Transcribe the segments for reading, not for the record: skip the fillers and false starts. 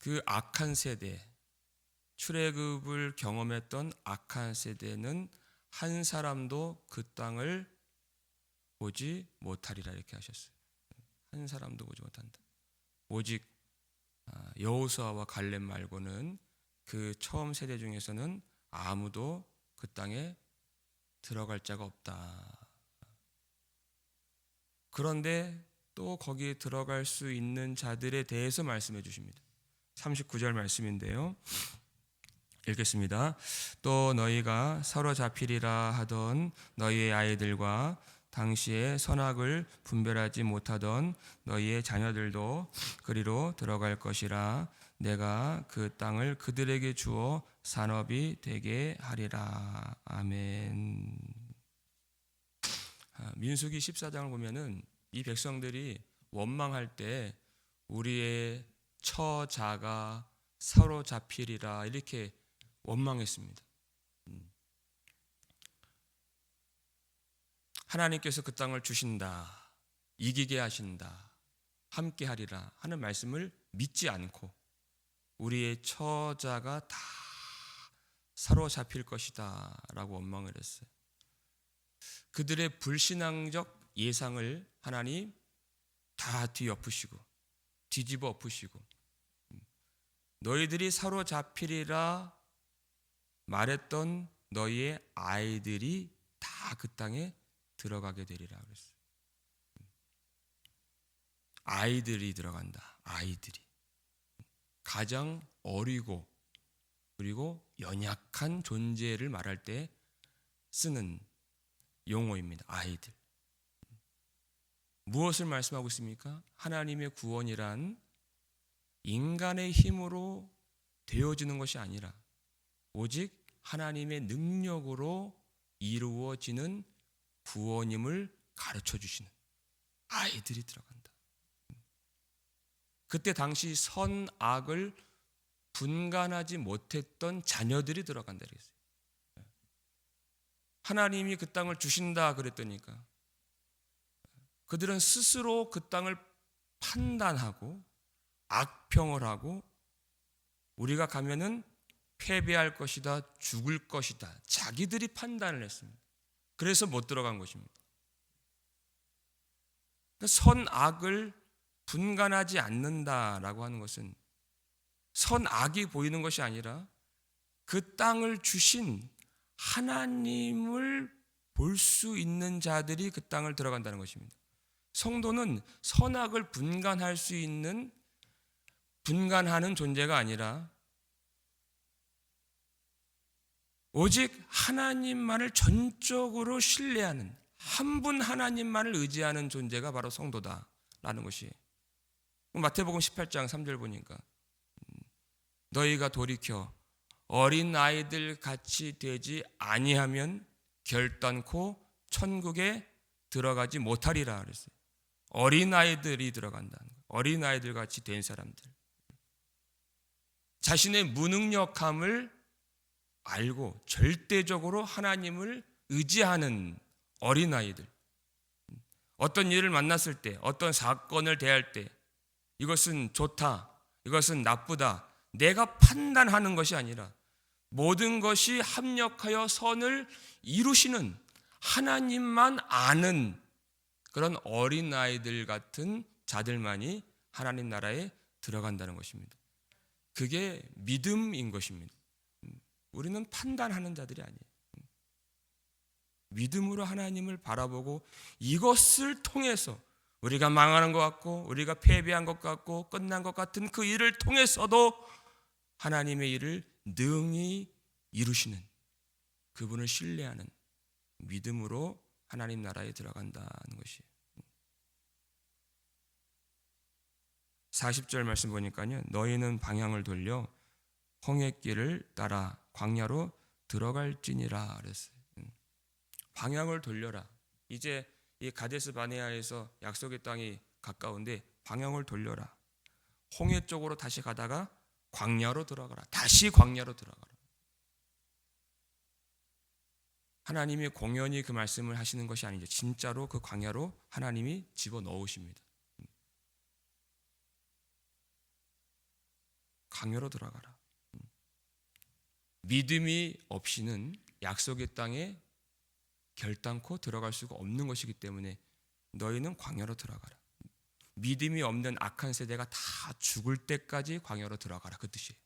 그 악한 세대, 출애굽을 경험했던 악한 세대는 한 사람도 그 땅을 보지 못하리라 이렇게 하셨어요. 한 사람도 보지 못한다. 오직 여호수아와 갈렙 말고는 그 처음 세대 중에서는 아무도 그 땅에 들어갈 자가 없다. 그런데 또 거기에 들어갈 수 있는 자들에 대해서 말씀해 주십니다. 39절 말씀인데요. 읽겠습니다. 또 너희가 사로잡히리라 하던 너희의 아이들과 당시에 선악을 분별하지 못하던 너희의 자녀들도 그리로 들어갈 것이라. 내가 그 땅을 그들에게 주어 산업이 되게 하리라. 아멘. 민수기 14장을 보면은 이 백성들이 원망할 때 우리의 처자가 사로잡히리라 이렇게 원망했습니다. 하나님께서 그 땅을 주신다, 이기게 하신다, 함께 하리라 하는 말씀을 믿지 않고 우리의 처자가 다 사로잡힐 것이다 라고 원망을 했어요. 그들의 불신앙적 예상을 하나님 다 뒤엎으시고 뒤집어 엎으시고 너희들이 사로잡히리라 말했던 너희의 아이들이 다 그 땅에 들어가게 되리라 그랬어요. 아이들이 들어간다. 아이들이 가장 어리고 그리고 연약한 존재를 말할 때 쓰는 용어입니다. 아이들. 무엇을 말씀하고 있습니까? 하나님의 구원이란 인간의 힘으로 되어지는 것이 아니라 오직 하나님의 능력으로 이루어지는 구원임을 가르쳐 주시는 아이들이 들어간다. 그때 당시 선악을 분간하지 못했던 자녀들이 들어간다 그랬어요. 하나님이 그 땅을 주신다 그랬더니까 그들은 스스로 그 땅을 판단하고 악평을 하고 우리가 가면은 패배할 것이다, 죽을 것이다. 자기들이 판단을 했습니다. 그래서 못 들어간 것입니다. 선악을 분간하지 않는다라고 하는 것은 선악이 보이는 것이 아니라 그 땅을 주신 하나님을 볼 수 있는 자들이 그 땅을 들어간다는 것입니다. 성도는 선악을 분간할 수 있는 분간하는 존재가 아니라 오직 하나님만을 전적으로 신뢰하는 한 분 하나님만을 의지하는 존재가 바로 성도다라는 것이에요. 마태복음 18장 3절 보니까 너희가 돌이켜 어린 아이들 같이 되지 아니하면 결단코 천국에 들어가지 못하리라 그랬어요. 어린 아이들이 들어간다는 거예요. 어린 아이들 같이 된 사람들. 자신의 무능력함을 알고 절대적으로 하나님을 의지하는 어린아이들. 어떤 일을 만났을 때, 어떤 사건을 대할 때 이것은 좋다, 이것은 나쁘다 내가 판단하는 것이 아니라 모든 것이 합력하여 선을 이루시는 하나님만 아는 그런 어린아이들 같은 자들만이 하나님 나라에 들어간다는 것입니다. 그게 믿음인 것입니다. 우리는 판단하는 자들이 아니에요. 믿음으로 하나님을 바라보고 이것을 통해서 우리가 망하는 것 같고 우리가 패배한 것 같고 끝난 것 같은 그 일을 통해서도 하나님의 일을 능히 이루시는 그분을 신뢰하는 믿음으로 하나님 나라에 들어간다는 것이에요. 40절 말씀 보니까요. 너희는 방향을 돌려 홍해길을 따라 광야로 들어갈지니라 그랬어요. 방향을 돌려라. 이제 이 가데스 바네아에서 약속의 땅이 가까운데 방향을 돌려라. 홍해 쪽으로 다시 가다가 광야로 들어가라. 다시 광야로 들어가라. 하나님이 공연히 그 말씀을 하시는 것이 아니죠. 진짜로 그 광야로 하나님이 집어넣으십니다. 광야로 들어가라. 믿음이 없이는 약속의 땅에 결단코 들어갈 수가 없는 것이기 때문에 너희는 광야로 들어가라. 믿음이 없는 악한 세대가 다 죽을 때까지 광야로 들어가라, 그 뜻이에요.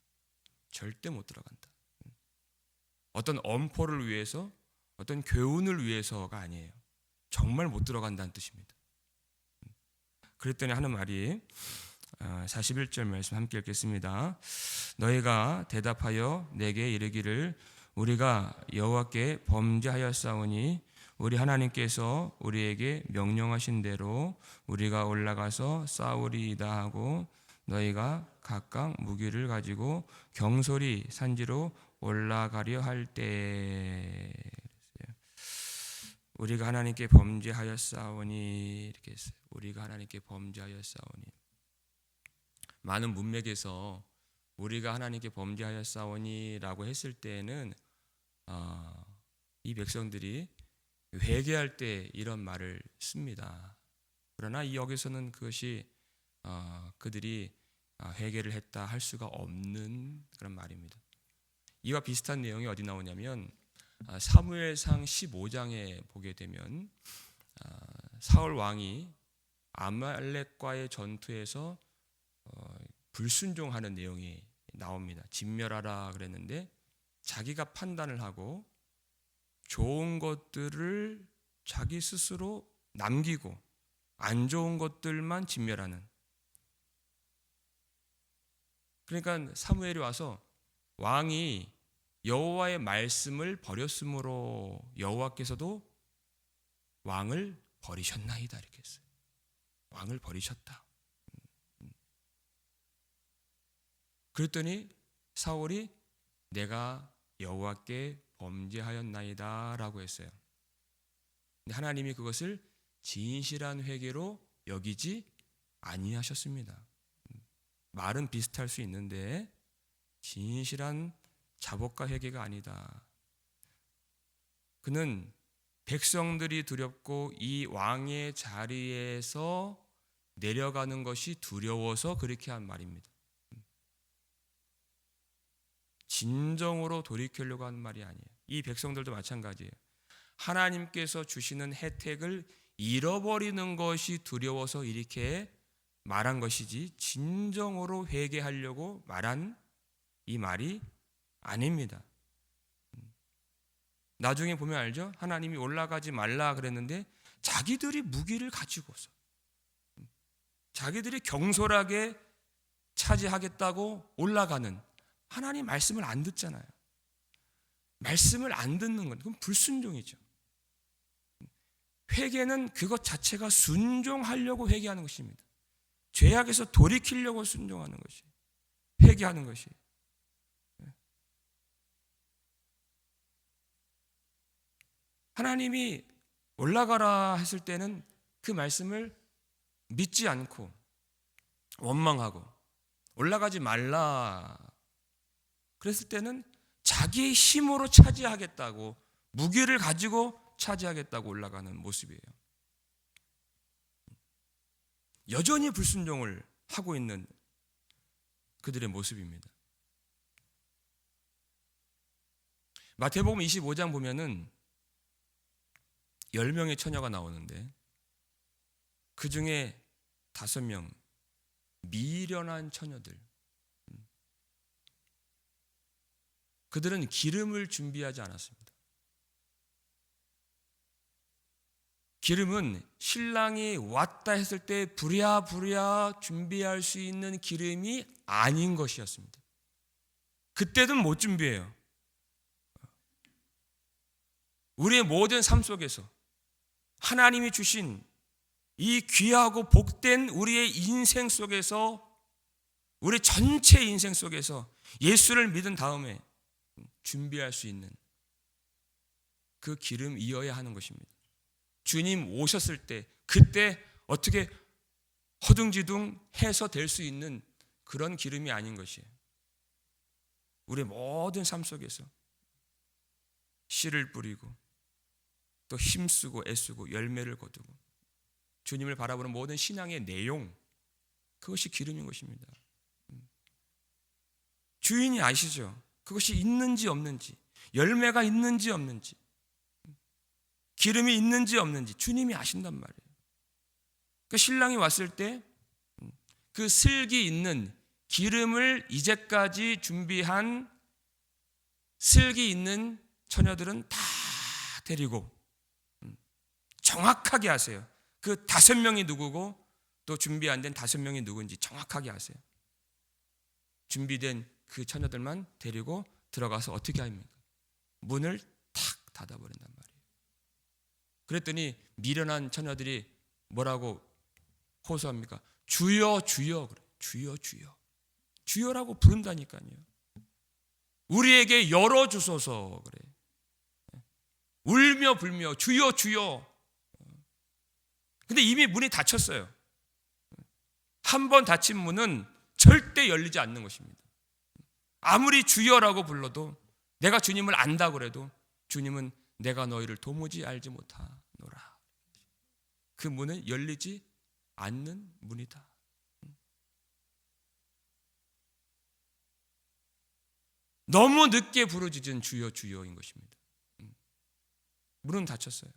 절대 못 들어간다. 어떤 엄포를 위해서, 어떤 교훈을 위해서가 아니에요. 정말 못 들어간다는 뜻입니다. 그랬더니 하는 말이 41절 말씀 함께 읽겠습니다. 너희가 대답하여 내게 이르기를 우리가 여호와께 범죄하였사오니 우리 하나님께서 우리에게 명령하신 대로 우리가 올라가서 싸우리이다 하고 너희가 각각 무기를 가지고 경솔히 산지로 올라가려 할 때 우리가 하나님께 범죄하였사오니 이렇게 했어요. 우리가 하나님께 범죄하였사오니. 많은 문맥에서 우리가 하나님께 범죄하였사오니라고 했을 때에는 이 백성들이 회개할 때 이런 말을 씁니다. 그러나 여기서는 그것이 그들이 회개를 했다 할 수가 없는 그런 말입니다. 이와 비슷한 내용이 어디 나오냐면 사무엘상 15장에 보게 되면 사울 왕이 아말렉과의 전투에서 불순종하는 내용이 나옵니다. 진멸하라 그랬는데 자기가 판단을 하고 좋은 것들을 자기 스스로 남기고 안 좋은 것들만 진멸하는. 그러니까 사무엘이 와서 왕이 여호와의 말씀을 버렸으므로 여호와께서도 왕을 버리셨나이다 이렇게 했어요. 왕을 버리셨다. 그랬더니 사울이 내가 여호와께 범죄하였나이다 라고 했어요. 근데 하나님이 그것을 진실한 회개로 여기지 아니하셨습니다. 말은 비슷할 수 있는데 진실한 자복과 회개가 아니다. 그는 백성들이 두렵고 이 왕의 자리에서 내려가는 것이 두려워서 그렇게 한 말입니다. 진정으로 돌이키려고 하는 말이 아니에요. 이 백성들도 마찬가지예요. 하나님께서 주시는 혜택을 잃어버리는 것이 두려워서 이렇게 말한 것이지 진정으로 회개하려고 말한 이 말이 아닙니다. 나중에 보면 알죠? 하나님이 올라가지 말라 그랬는데 자기들이 무기를 가지고서 자기들이 경솔하게 차지하겠다고 올라가는, 하나님 말씀을 안 듣잖아요. 말씀을 안 듣는 건 그건 불순종이죠. 회개는 그것 자체가 순종하려고 회개하는 것입니다. 죄악에서 돌이키려고 순종하는 것이, 회개하는 것이. 하나님이 올라가라 했을 때는 그 말씀을 믿지 않고 원망하고, 올라가지 말라 그랬을 때는 자기의 힘으로 차지하겠다고, 무기를 가지고 차지하겠다고 올라가는 모습이에요. 여전히 불순종을 하고 있는 그들의 모습입니다. 마태복음 25장 보면은 10명의 처녀가 나오는데 그 중에 5명 미련한 처녀들, 그들은 기름을 준비하지 않았습니다. 기름은 신랑이 왔다 했을 때 부랴부랴 준비할 수 있는 기름이 아닌 것이었습니다. 그때는 못 준비해요. 우리의 모든 삶 속에서 하나님이 주신 이 귀하고 복된 우리의 인생 속에서, 우리 전체 인생 속에서 예수를 믿은 다음에 준비할 수 있는 그 기름이어야 하는 것입니다. 주님 오셨을 때 그때 어떻게 허둥지둥 해서 될 수 있는 그런 기름이 아닌 것이에요. 우리의 모든 삶 속에서 씨를 뿌리고 또 힘쓰고 애쓰고 열매를 거두고 주님을 바라보는 모든 신앙의 내용, 그것이 기름인 것입니다. 주인이 아시죠? 그것이 있는지 없는지, 열매가 있는지 없는지, 기름이 있는지 없는지 주님이 아신단 말이에요. 그 신랑이 왔을 때 그 슬기 있는 기름을 이제까지 준비한 슬기 있는 처녀들은 다 데리고 정확하게 아세요. 그 5명이 누구고 또 준비 안 된 5명이 누군지 정확하게 아세요. 준비된 그 처녀들만 데리고 들어가서 어떻게 합니까? 문을 탁 닫아버린단 말이에요. 그랬더니 미련한 처녀들이 뭐라고 호소합니까? 주여 주여 그래. 주여 주여. 주여라고 부른다니까요. 우리에게 열어주소서 그래. 울며 불며 주여 주여. 근데 이미 문이 닫혔어요. 한 번 닫힌 문은 절대 열리지 않는 것입니다. 아무리 주여라고 불러도, 내가 주님을 안다 그래도 주님은 내가 너희를 도무지 알지 못하노라. 그 문은 열리지 않는 문이다. 너무 늦게 부르짖은 주여 주여인 것입니다. 문은 닫혔어요.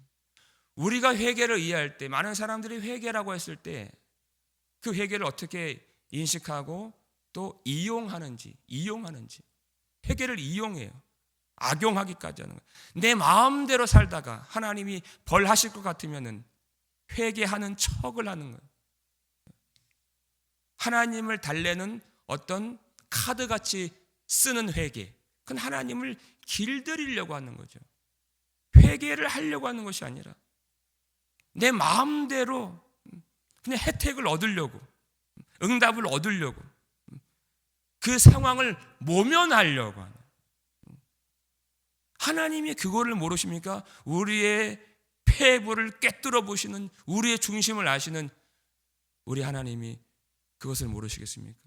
우리가 회개를 이해할 때, 많은 사람들이 회개라고 했을 때 그 회개를 어떻게 인식하고 또 이용하는지 회개를 이용해요. 악용하기까지 하는 거예요. 내 마음대로 살다가 하나님이 벌하실 것 같으면은 회개하는 척을 하는 거예요. 하나님을 달래는 어떤 카드같이 쓰는 회개, 그건 하나님을 길들이려고 하는 거죠. 회개를 하려고 하는 것이 아니라 내 마음대로 그냥 혜택을 얻으려고, 응답을 얻으려고, 그 상황을 모면하려고 하는. 하나님이 그거를 모르십니까? 우리의 폐부를 꿰뚫어 보시는, 우리의 중심을 아시는 우리 하나님이 그것을 모르시겠습니까?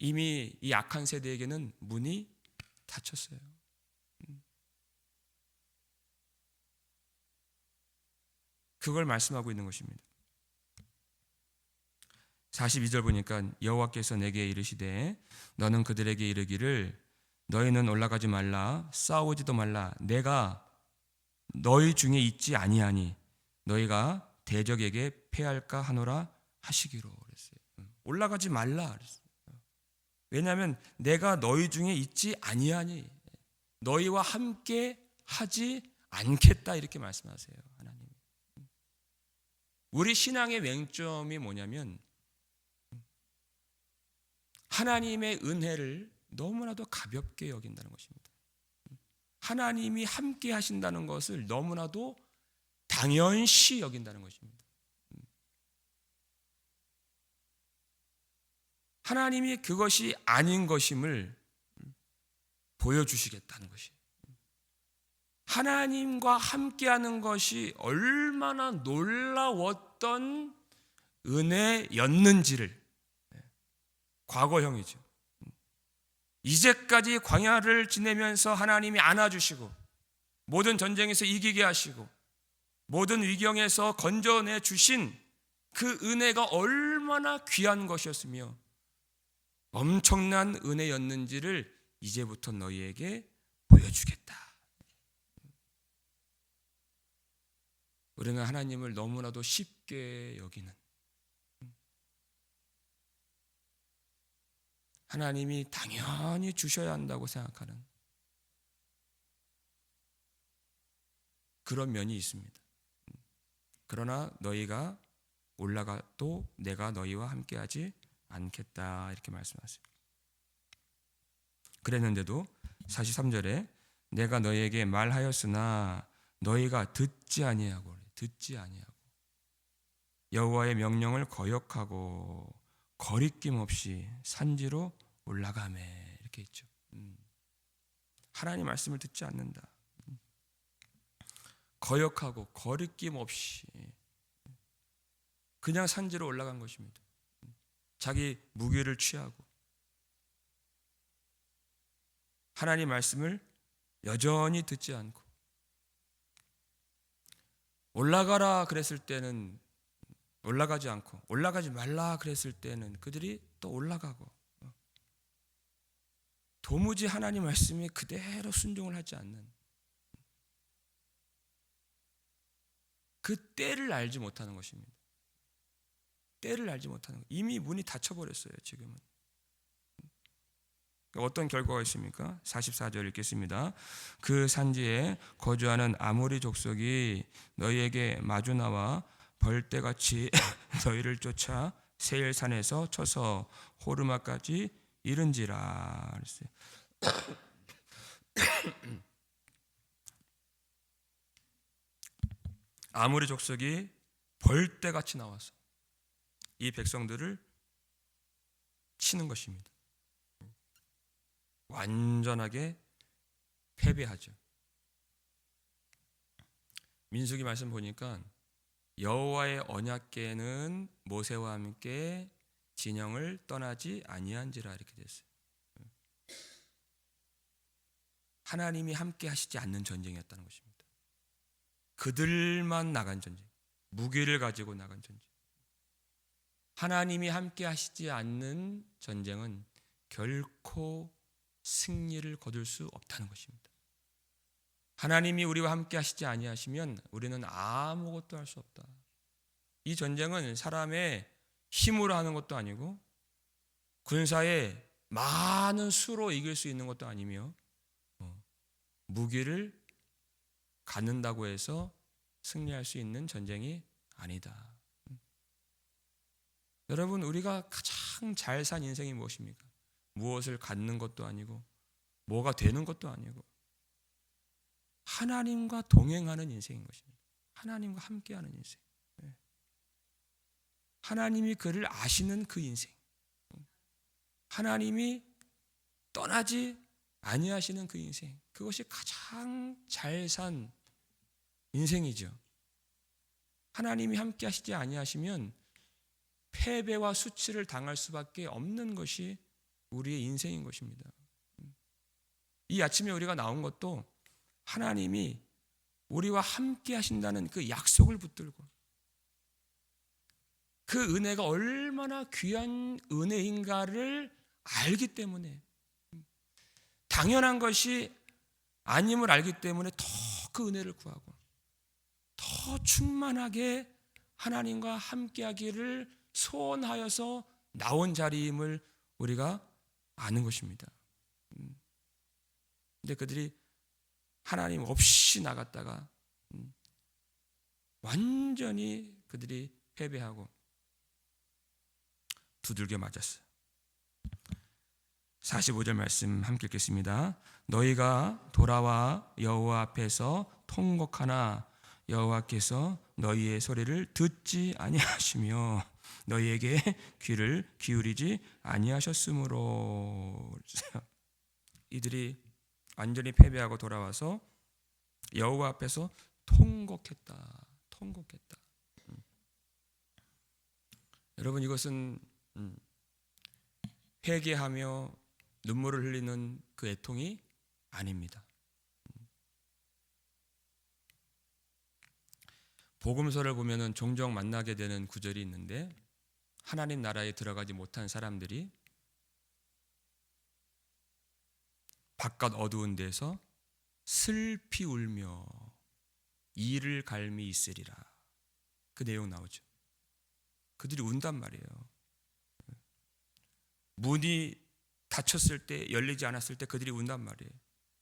이미 이 악한 세대에게는 문이 닫혔어요. 그걸 말씀하고 있는 것입니다. 42절 보니까 여호와께서 내게 이르시되 너는 그들에게 이르기를 너희는 올라가지 말라 싸우지도 말라 내가 너희 중에 있지 아니하니 너희가 대적에게 패할까 하노라 하시기로 그랬어요. 올라가지 말라 그랬어요. 왜냐하면 내가 너희 중에 있지 아니하니 너희와 함께 하지 않겠다 이렇게 말씀하세요. 하나님. 우리 신앙의 맹점이 뭐냐면 하나님의 은혜를 너무나도 가볍게 여긴다는 것입니다. 하나님이 함께 하신다는 것을 너무나도 당연시 여긴다는 것입니다. 하나님이 그것이 아닌 것임을 보여주시겠다는 것이에요. 하나님과 함께하는 것이 얼마나 놀라웠던 은혜였는지를, 과거형이죠. 이제까지 광야를 지내면서 하나님이 안아주시고 모든 전쟁에서 이기게 하시고 모든 위경에서 건져내 주신 그 은혜가 얼마나 귀한 것이었으며 엄청난 은혜였는지를 이제부터 너희에게 보여주겠다. 우리는 하나님을 너무나도 쉽게 여기는, 하나님이 당연히 주셔야 한다고 생각하는 그런 면이 있습니다. 그러나 너희가 올라가도 내가 너희와 함께하지 않겠다 이렇게 말씀하세요. 그랬는데도 43절에 내가 너희에게 말하였으나 너희가 듣지 아니하고 여호와의 명령을 거역하고 거리낌 없이 산지로 올라가매 이렇게 있죠. 하나님 말씀을 듣지 않는다. 거역하고 거리낌 없이 그냥 산지로 올라간 것입니다. 자기 무기를 취하고 하나님 말씀을 여전히 듣지 않고 올라가라 그랬을 때는 올라가지 않고 올라가지 말라 그랬을 때는 그들이 또 올라가고, 도무지 하나님 말씀에 그대로 순종을 하지 않는, 그 때를 알지 못하는 것입니다. 때를 알지 못하는 것. 이미 문이 닫혀버렸어요. 지금은. 어떤 결과가 있습니까? 44절 읽겠습니다. 그 산지에 거주하는 아모리 족속이 너희에게 마주 나와 벌떼같이 너희를 쫓아 세일산에서 쳐서 호르마까지 이른지라 그랬어요. 아모리 족속이 벌떼같이 나와서 이 백성들을 치는 것입니다. 완전하게 패배하죠. 민수기 말씀 보니까 여호와의 언약궤는 모세와 함께 진영을 떠나지 아니한지라 이렇게 됐어요. 하나님이 함께 하시지 않는 전쟁이었다는 것입니다. 그들만 나간 전쟁, 무기를 가지고 나간 전쟁. 하나님이 함께 하시지 않는 전쟁은 결코 승리를 거둘 수 없다는 것입니다. 하나님이 우리와 함께 하시지 아니하시면 우리는 아무것도 할 수 없다. 이 전쟁은 사람의 힘으로 하는 것도 아니고 군사의 많은 수로 이길 수 있는 것도 아니며 무기를 갖는다고 해서 승리할 수 있는 전쟁이 아니다. 여러분, 우리가 가장 잘 산 인생이 무엇입니까? 무엇을 갖는 것도 아니고 뭐가 되는 것도 아니고 하나님과 동행하는 인생인 것입니다. 하나님과 함께하는 인생. 하나님이 그를 아시는 그 인생. 하나님이 떠나지 아니하시는 그 인생. 그것이 가장 잘 산 인생이죠. 하나님이 함께 하시지 아니하시면 패배와 수치를 당할 수밖에 없는 것이 우리의 인생인 것입니다. 이 아침에 우리가 나온 것도 하나님이 우리와 함께 하신다는 그 약속을 붙들고 그 은혜가 얼마나 귀한 은혜인가를 알기 때문에, 당연한 것이 아님을 알기 때문에 더 그 은혜를 구하고 더 충만하게 하나님과 함께하기를 소원하여서 나온 자리임을 우리가 아는 것입니다. 근데 그들이 하나님 없이 나갔다가 완전히 그들이 패배하고 두들겨 맞았어요. 45절 말씀 함께 읽겠습니다. 너희가 돌아와 여호와 앞에서 통곡하나 여호와께서 너희의 소리를 듣지 아니하시며 너희에게 귀를 기울이지 아니하셨으므로. 이들이 완전히 패배하고 돌아와서 여호와 앞에서 통곡했다. 여러분, 이것은 회개하며 눈물을 흘리는 그 애통이 아닙니다. 복음서를 보면은 종종 만나게 되는 구절이 있는데, 하나님 나라에 들어가지 못한 사람들이 바깥 어두운 데서 슬피 울며 이를 갈미 있으리라. 그 내용 나오죠. 그들이 운단 말이에요. 문이 닫혔을 때, 열리지 않았을 때 그들이 운단 말이에요.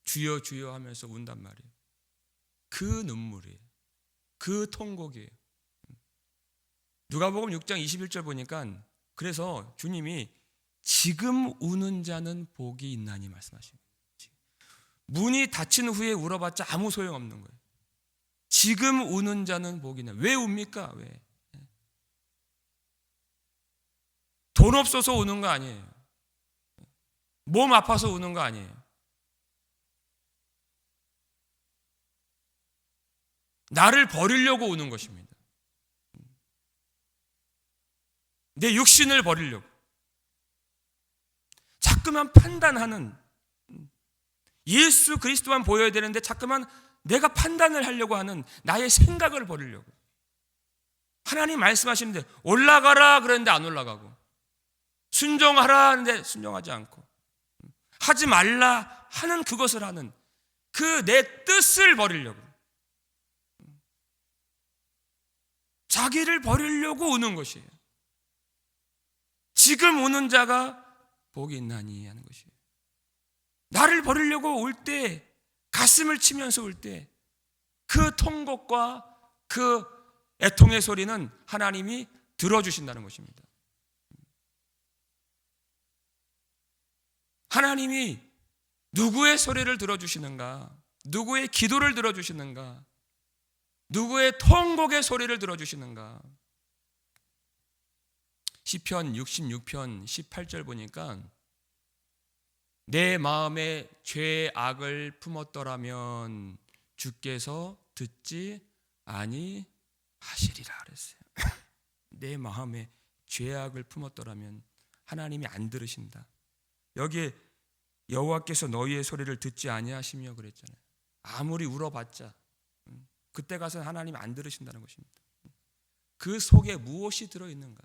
주여 주여 하면서 운단 말이에요. 그 눈물이에요. 그 통곡이에요. 누가복음 6장 21절 보니까 그래서 주님이 지금 우는 자는 복이 있나니 말씀하십니다. 문이 닫힌 후에 울어봤자 아무 소용없는 거예요. 지금 우는 자는 복이 있나. 왜 웁니까? 왜? 돈 없어서 우는 거 아니에요. 몸 아파서 우는 거 아니에요. 나를 버리려고 우는 것입니다. 내 육신을 버리려고. 자꾸만 판단하는, 예수 그리스도만 보여야 되는데 자꾸만 내가 판단을 하려고 하는 나의 생각을 버리려고. 하나님 말씀하시는데 올라가라 그랬는데 안 올라가고, 순종하라 하는데 순종하지 않고, 하지 말라 하는 그것을 하는 그 내 뜻을 버리려고, 자기를 버리려고 우는 것이에요. 지금 우는 자가 복이 있나니 하는 것이에요. 나를 버리려고 올 때, 가슴을 치면서 올 때 그 통곡과 그 애통의 소리는 하나님이 들어주신다는 것입니다. 하나님이 누구의 소리를 들어주시는가? 누구의 기도를 들어주시는가? 누구의 통곡의 소리를 들어주시는가? 시편 66편 18절 보니까 내 마음에 죄악을 품었더라면 주께서 듣지 아니하시리라 그랬어요. 내 마음에 죄악을 품었더라면 하나님이 안 들으신다. 여기에 여호와께서 너희의 소리를 듣지 아니하시며 그랬잖아요. 아무리 울어봤자 그때 가서 하나님 안 들으신다는 것입니다. 그 속에 무엇이 들어있는가?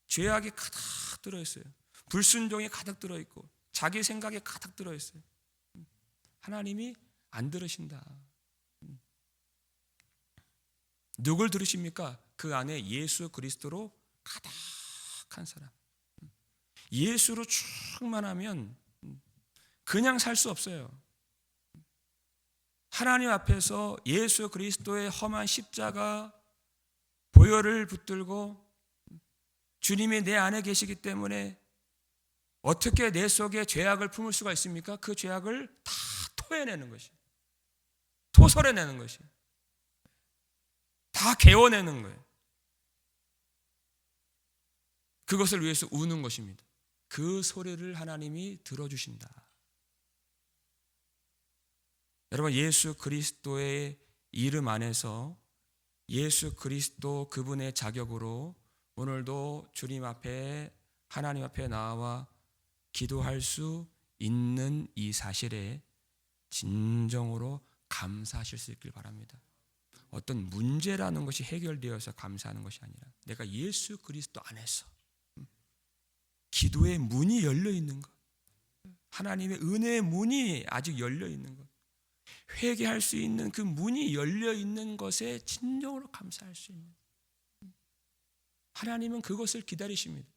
죄악이 가득 들어있어요. 불순종이 가득 들어있고 자기 생각에 가득 들어있어요. 하나님이 안 들으신다. 누굴 들으십니까? 그 안에 예수 그리스도로 가득한 사람. 예수로 충만하면 그냥 살 수 없어요. 하나님 앞에서 예수 그리스도의 험한 십자가 보혈을 붙들고 주님이 내 안에 계시기 때문에 어떻게 내 속에 죄악을 품을 수가 있습니까? 그 죄악을 다 토해내는 것이, 토설해내는 것이, 다 개워내는 거예요. 그것을 위해서 우는 것입니다. 그 소리를 하나님이 들어주신다. 여러분, 예수 그리스도의 이름 안에서 예수 그리스도 그분의 자격으로 오늘도 주님 앞에, 하나님 앞에 나와 기도할 수 있는 이 사실에 진정으로 감사하실 수 있길 바랍니다. 어떤 문제라는 것이 해결되어서 감사하는 것이 아니라 내가 예수 그리스도 안에서 기도의 문이 열려 있는 것, 하나님의 은혜의 문이 아직 열려 있는 것, 회개할 수 있는 그 문이 열려 있는 것에 진정으로 감사할 수 있는, 하나님은 그것을 기다리십니다.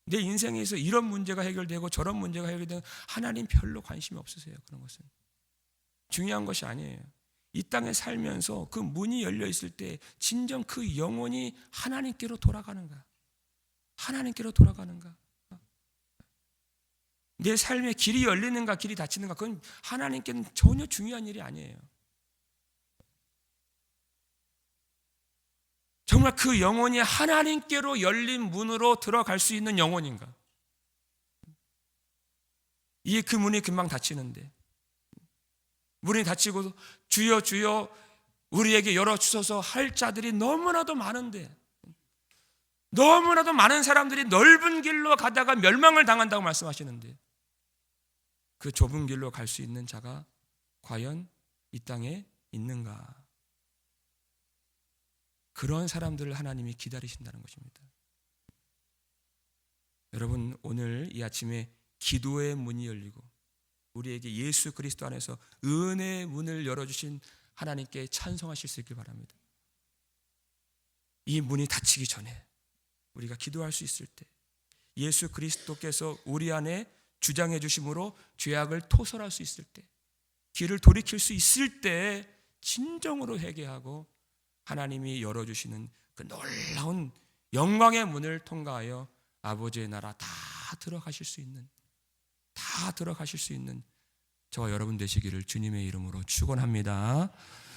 내 인생에서 이런 문제가 해결되고 저런 문제가 해결되고 하나님 별로 관심이 없으세요. 그런 것은 중요한 것이 아니에요. 이 땅에 살면서 그 문이 열려 있을 때 진정 그 영혼이 하나님께로 돌아가는가, 하나님께로 돌아가는가, 내 삶의 길이 열리는가 길이 닫히는가, 그건 하나님께는 전혀 중요한 일이 아니에요. 정말 그 영혼이 하나님께로 열린 문으로 들어갈 수 있는 영혼인가? 이게 그 문이 금방 닫히는데, 문이 닫히고 주여 주여 우리에게 열어주소서 할 자들이 너무나도 많은데, 너무나도 많은 사람들이 넓은 길로 가다가 멸망을 당한다고 말씀하시는데 그 좁은 길로 갈 수 있는 자가 과연 이 땅에 있는가? 그런 사람들을 하나님이 기다리신다는 것입니다. 여러분, 오늘 이 아침에 기도의 문이 열리고 우리에게 예수 그리스도 안에서 은혜의 문을 열어주신 하나님께 찬송하실 수 있길 바랍니다. 이 문이 닫히기 전에 우리가 기도할 수 있을 때 예수 그리스도께서 우리 안에 주장해 주심으로 죄악을 토설할 수 있을 때, 길을 돌이킬 수 있을 때 진정으로 회개하고 하나님이 열어주시는 그 놀라운 영광의 문을 통과하여 아버지의 나라 다 들어가실 수 있는, 다 들어가실 수 있는 저와 여러분 되시기를 주님의 이름으로 축원합니다.